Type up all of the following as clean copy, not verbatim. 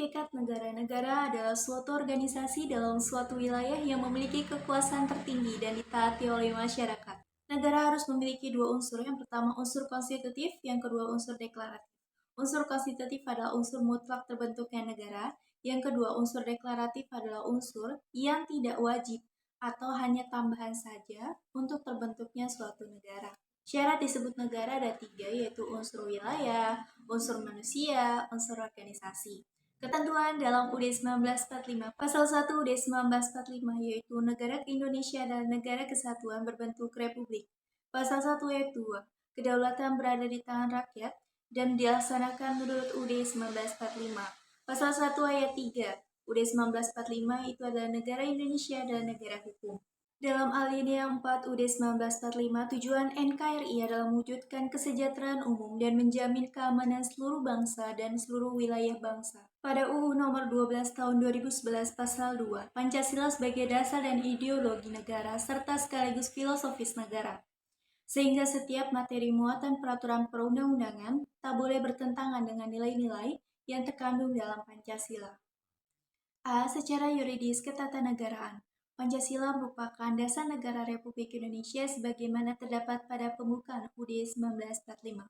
Hakikat negara-negara adalah suatu organisasi dalam suatu wilayah yang memiliki kekuasaan tertinggi dan ditaati oleh masyarakat. Negara harus memiliki dua unsur, yang pertama unsur konstitutif, yang kedua unsur deklaratif. Unsur konstitutif adalah unsur mutlak terbentuknya negara, yang kedua unsur deklaratif adalah unsur yang tidak wajib atau hanya tambahan saja untuk terbentuknya suatu negara. Syarat disebut negara ada tiga, yaitu unsur wilayah, unsur manusia, unsur organisasi. Ketentuan dalam UUD 1945, Pasal 1 UUD 1945, yaitu negara Indonesia adalah negara kesatuan berbentuk republik. Pasal 1 ayat 2, kedaulatan berada di tangan rakyat dan dilaksanakan menurut UUD 1945. Pasal 1 ayat 3, UUD 1945 itu adalah negara Indonesia adalah negara hukum. Dalam alinea 4 UUD 1945, tujuan NKRI adalah mewujudkan kesejahteraan umum dan menjamin keamanan seluruh bangsa dan seluruh wilayah bangsa. Pada UU Nomor 12 Tahun 2011 Pasal 2, Pancasila sebagai dasar dan ideologi negara serta sekaligus filosofis negara. Sehingga setiap materi muatan peraturan perundang-undangan tak boleh bertentangan dengan nilai-nilai yang terkandung dalam Pancasila. A. Secara yuridis ketatanegaraan. Pancasila merupakan dasar negara Republik Indonesia sebagaimana terdapat pada pembukaan UUD 1945.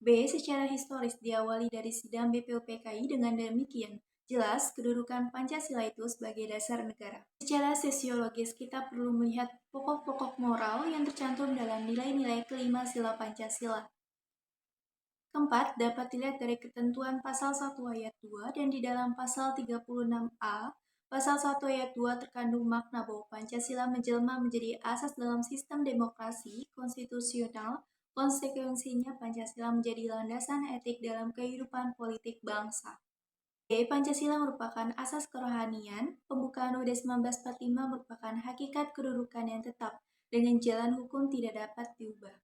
B. Secara historis diawali dari sidang BPUPKI dengan demikian jelas kedudukan Pancasila itu sebagai dasar negara. Secara sosiologis kita perlu melihat pokok-pokok moral yang tercantum dalam nilai-nilai kelima sila Pancasila. Keempat, dapat dilihat dari ketentuan pasal 1 ayat 2 dan di dalam pasal 36A, pasal 1 ayat 2 terkandung makna bahwa Pancasila menjelma menjadi asas dalam sistem demokrasi konstitusional. Konsekuensinya Pancasila menjadi landasan etik dalam kehidupan politik bangsa. B. Pancasila merupakan asas kerohanian. Pembukaan UUD 1945 merupakan hakikat kedudukan yang tetap dengan jalan hukum tidak dapat diubah.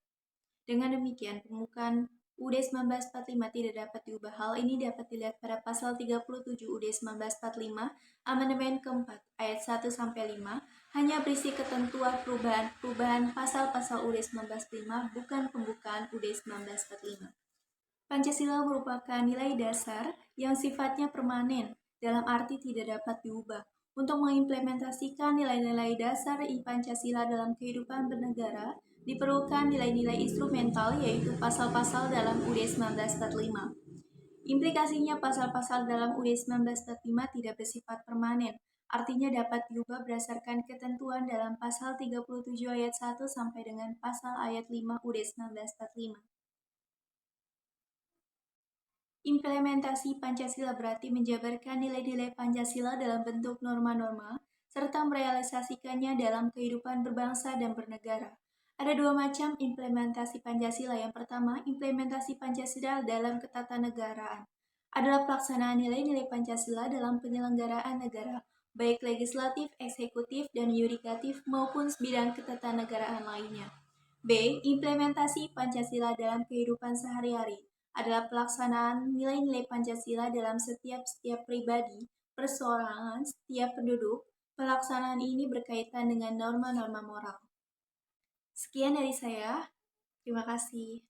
Dengan demikian, pembukaan UUD 1945 tidak dapat diubah. Hal ini dapat dilihat pada pasal 37 UUD 1945, amandemen keempat, ayat 1-5, hanya berisi ketentuan perubahan pasal-pasal UUD 1945, bukan pembukaan UUD 1945. Pancasila merupakan nilai dasar yang sifatnya permanen, dalam arti tidak dapat diubah. Untuk mengimplementasikan nilai-nilai dasar Pancasila dalam kehidupan bernegara, diperlukan nilai-nilai instrumental, yaitu pasal-pasal dalam UUD 1945. Implikasinya pasal-pasal dalam UUD 1945 tidak bersifat permanen, artinya dapat diubah berdasarkan ketentuan dalam pasal 37 ayat 1 sampai dengan pasal ayat 5 UUD 1945. Implementasi Pancasila berarti menjabarkan nilai-nilai Pancasila dalam bentuk norma-norma, serta merealisasikannya dalam kehidupan berbangsa dan bernegara. Ada dua macam implementasi Pancasila. Yang pertama, implementasi Pancasila dalam ketatanegaraan adalah pelaksanaan nilai-nilai Pancasila dalam penyelenggaraan negara, baik legislatif, eksekutif, dan yudikatif maupun bidang ketatanegaraan lainnya. B. Implementasi Pancasila dalam kehidupan sehari-hari adalah pelaksanaan nilai-nilai Pancasila dalam setiap pribadi, perseorangan, setiap penduduk. Pelaksanaan ini berkaitan dengan norma-norma moral. Sekian dari saya. Terima kasih.